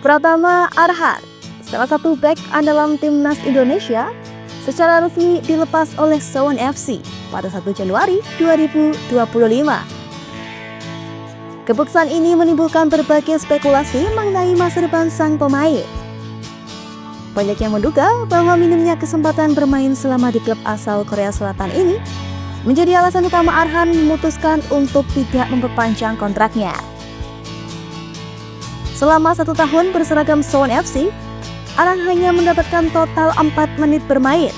Pratama Arhan, salah satu bek andalan timnas Indonesia, secara resmi dilepas oleh Suwon FC pada 1 Januari 2025. Keputusan ini menimbulkan berbagai spekulasi mengenai masa depan sang pemain. Banyak yang menduga bahwa minimnya kesempatan bermain selama di klub asal Korea Selatan ini menjadi alasan utama Arhan memutuskan untuk tidak memperpanjang kontraknya. Selama 1 tahun berseragam Suwon FC, Arhan hanya mendapatkan total 4 menit bermain.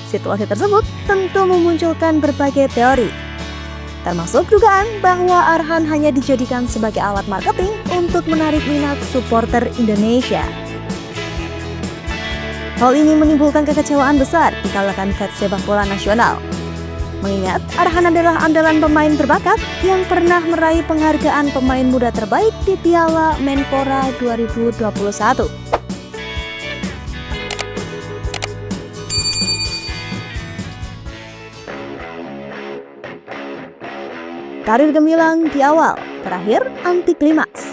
Situasi tersebut tentu memunculkan berbagai teori, termasuk dugaan bahwa Arhan hanya dijadikan sebagai alat marketing untuk menarik minat supporter Indonesia. Hal ini menimbulkan kekecewaan besar di kalangan fans sepak bola nasional. Mengingat Arhan adalah andalan pemain berbakat yang pernah meraih penghargaan pemain muda terbaik di Piala Menpora 2021. Karir gemilang di awal, terakhir anti klimaks.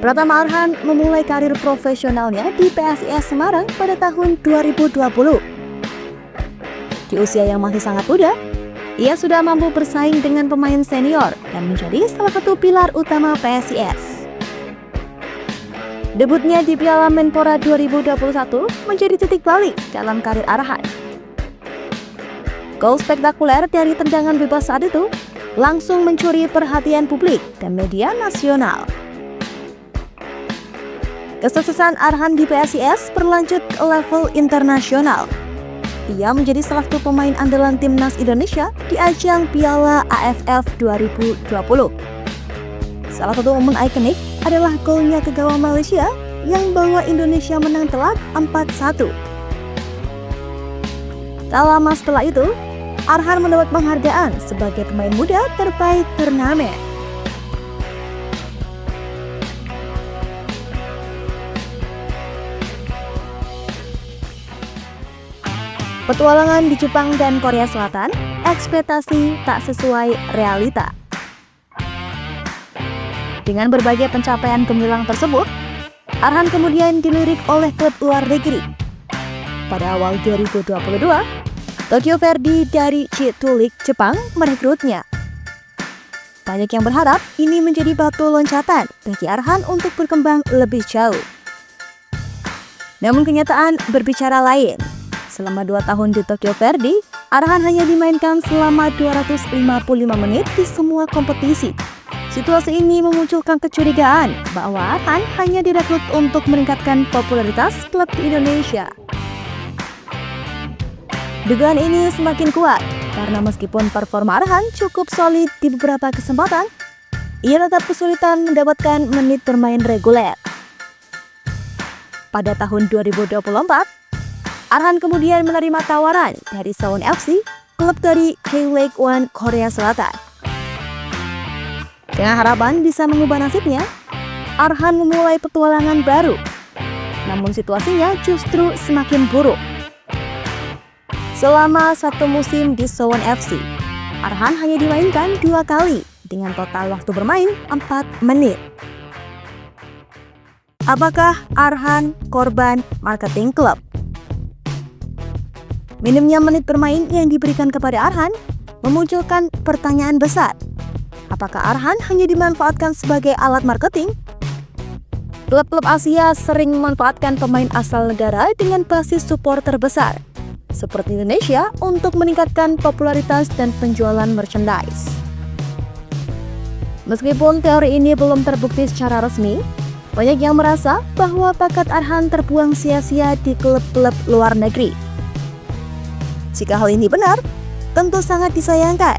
Pratama Arhan memulai karir profesionalnya di PSIS Semarang pada tahun 2020. Di usia yang masih sangat muda, ia sudah mampu bersaing dengan pemain senior dan menjadi salah satu pilar utama PSIS. Debutnya di Piala Menpora 2021 menjadi titik balik dalam karir Arhan. Gol spektakuler dari tendangan bebas saat itu langsung mencuri perhatian publik dan media nasional. Kesuksesan Arhan di PSIS berlanjut ke level internasional. Ia menjadi salah satu pemain andalan timnas Indonesia di ajang Piala AFF 2020. Salah satu momen ikonik adalah golnya ke gawang Malaysia yang membawa Indonesia menang telak 4-1. Tak lama setelah itu, Arhan mendapat penghargaan sebagai pemain muda terbaik turnamen. Petualangan di Jepang dan Korea Selatan, ekspektasi tak sesuai realita. Dengan berbagai pencapaian gemilang tersebut, Arhan kemudian dilirik oleh klub luar negeri. Pada awal 2022, Tokyo Verdy dari J2 League Jepang merekrutnya. Banyak yang berharap ini menjadi batu loncatan bagi Arhan untuk berkembang lebih jauh. Namun kenyataan berbicara lain. Selama 2 tahun di Tokyo Verdy, Arhan hanya dimainkan selama 255 menit di semua kompetisi. Situasi ini memunculkan kecurigaan bahwa Arhan hanya direkrut untuk meningkatkan popularitas klub di Indonesia. Dugaan ini semakin kuat karena meskipun performa Arhan cukup solid di beberapa kesempatan, ia tetap kesulitan mendapatkan menit bermain reguler. Pada tahun 2024, Arhan kemudian menerima tawaran dari Suwon FC, klub dari K-League One Korea Selatan. Dengan harapan bisa mengubah nasibnya, Arhan memulai petualangan baru. Namun situasinya justru semakin buruk. Selama 1 musim di Suwon FC, Arhan hanya dimainkan 2 kali dengan total waktu bermain 4 menit. Apakah Arhan korban marketing klub? Minimnya menit bermain yang diberikan kepada Arhan memunculkan pertanyaan besar. Apakah Arhan hanya dimanfaatkan sebagai alat marketing? Klub-klub Asia sering memanfaatkan pemain asal negara dengan basis supporter besar, seperti Indonesia, untuk meningkatkan popularitas dan penjualan merchandise. Meskipun teori ini belum terbukti secara resmi, banyak yang merasa bahwa bakat Arhan terbuang sia-sia di klub-klub luar negeri. Jika hal ini benar, tentu sangat disayangkan,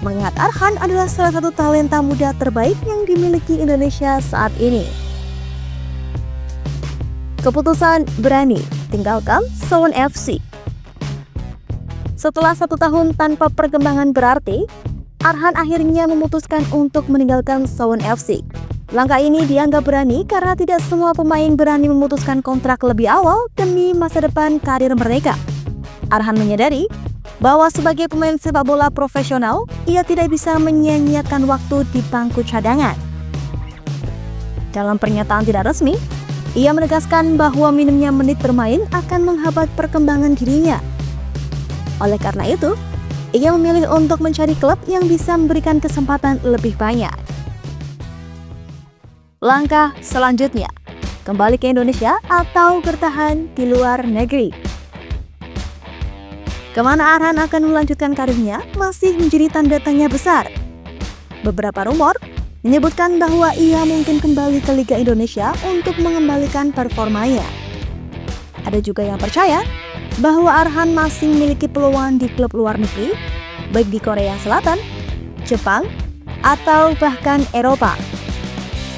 mengingat Arhan adalah salah satu talenta muda terbaik yang dimiliki Indonesia saat ini. Keputusan berani tinggalkan Suwon FC. Setelah 1 tahun tanpa perkembangan berarti, Arhan akhirnya memutuskan untuk meninggalkan Suwon FC. Langkah ini dianggap berani karena tidak semua pemain berani memutuskan kontrak lebih awal demi masa depan karir mereka. Arhan menyadari bahwa sebagai pemain sepak bola profesional, ia tidak bisa menyia-nyiakan waktu di bangku cadangan. Dalam pernyataan tidak resmi, ia menegaskan bahwa minimnya menit bermain akan menghambat perkembangan dirinya. Oleh karena itu, ia memilih untuk mencari klub yang bisa memberikan kesempatan lebih banyak. Langkah selanjutnya, kembali ke Indonesia atau bertahan di luar negeri. Kemana Arhan akan melanjutkan karirnya masih menjadi tanda tanya besar. Beberapa rumor menyebutkan bahwa ia mungkin kembali ke Liga Indonesia untuk mengembalikan performanya. Ada juga yang percaya bahwa Arhan masih memiliki peluang di klub luar negeri, baik di Korea Selatan, Jepang, atau bahkan Eropa.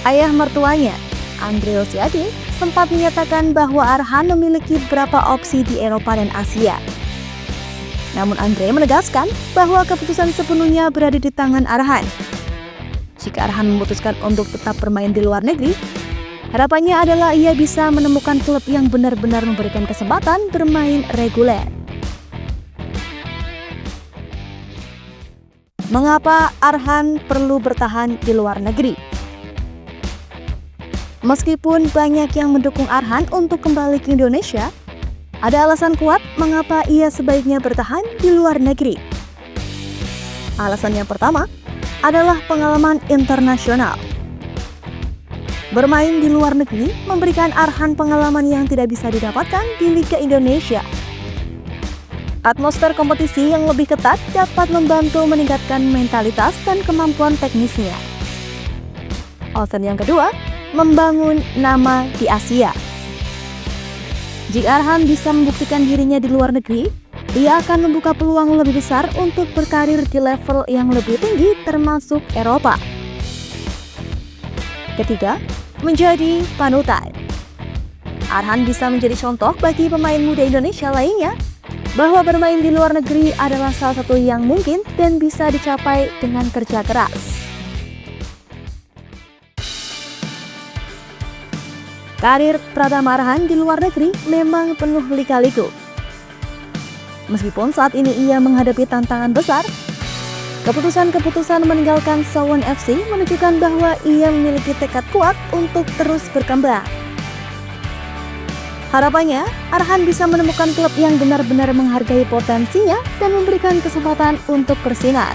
Ayah mertuanya, Andre Rosiade, sempat menyatakan bahwa Arhan memiliki beberapa opsi di Eropa dan Asia. Namun Andre menegaskan bahwa keputusan sepenuhnya berada di tangan Arhan. Jika Arhan memutuskan untuk tetap bermain di luar negeri, harapannya adalah ia bisa menemukan klub yang benar-benar memberikan kesempatan bermain reguler. Mengapa Arhan perlu bertahan di luar negeri? Meskipun banyak yang mendukung Arhan untuk kembali ke Indonesia, ada alasan kuat mengapa ia sebaiknya bertahan di luar negeri. Alasan yang pertama adalah pengalaman internasional. Bermain di luar negeri memberikan Arhan pengalaman yang tidak bisa didapatkan di Liga Indonesia. Atmosfer kompetisi yang lebih ketat dapat membantu meningkatkan mentalitas dan kemampuan teknisnya. Alasan yang kedua, membangun nama di Asia. Jika Arhan bisa membuktikan dirinya di luar negeri, ia akan membuka peluang lebih besar untuk berkarir di level yang lebih tinggi termasuk Eropa. Ketiga, menjadi panutan. Arhan bisa menjadi contoh bagi pemain muda Indonesia lainnya bahwa bermain di luar negeri adalah salah satu yang mungkin dan bisa dicapai dengan kerja keras. Karir Pratama Arhan di luar negeri memang penuh lika-liku. Meskipun saat ini ia menghadapi tantangan besar, keputusan-keputusan meninggalkan Suwon FC menunjukkan bahwa ia memiliki tekad kuat untuk terus berkembang. Harapannya, Arhan bisa menemukan klub yang benar-benar menghargai potensinya dan memberikan kesempatan untuk bersinar.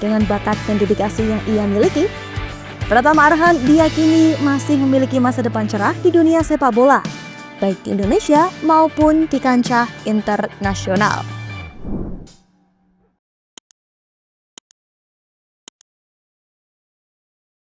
Dengan bakat dan dedikasi yang ia miliki, Pratama Arhan diyakini masih memiliki masa depan cerah di dunia sepak bola, baik di Indonesia maupun di kancah internasional.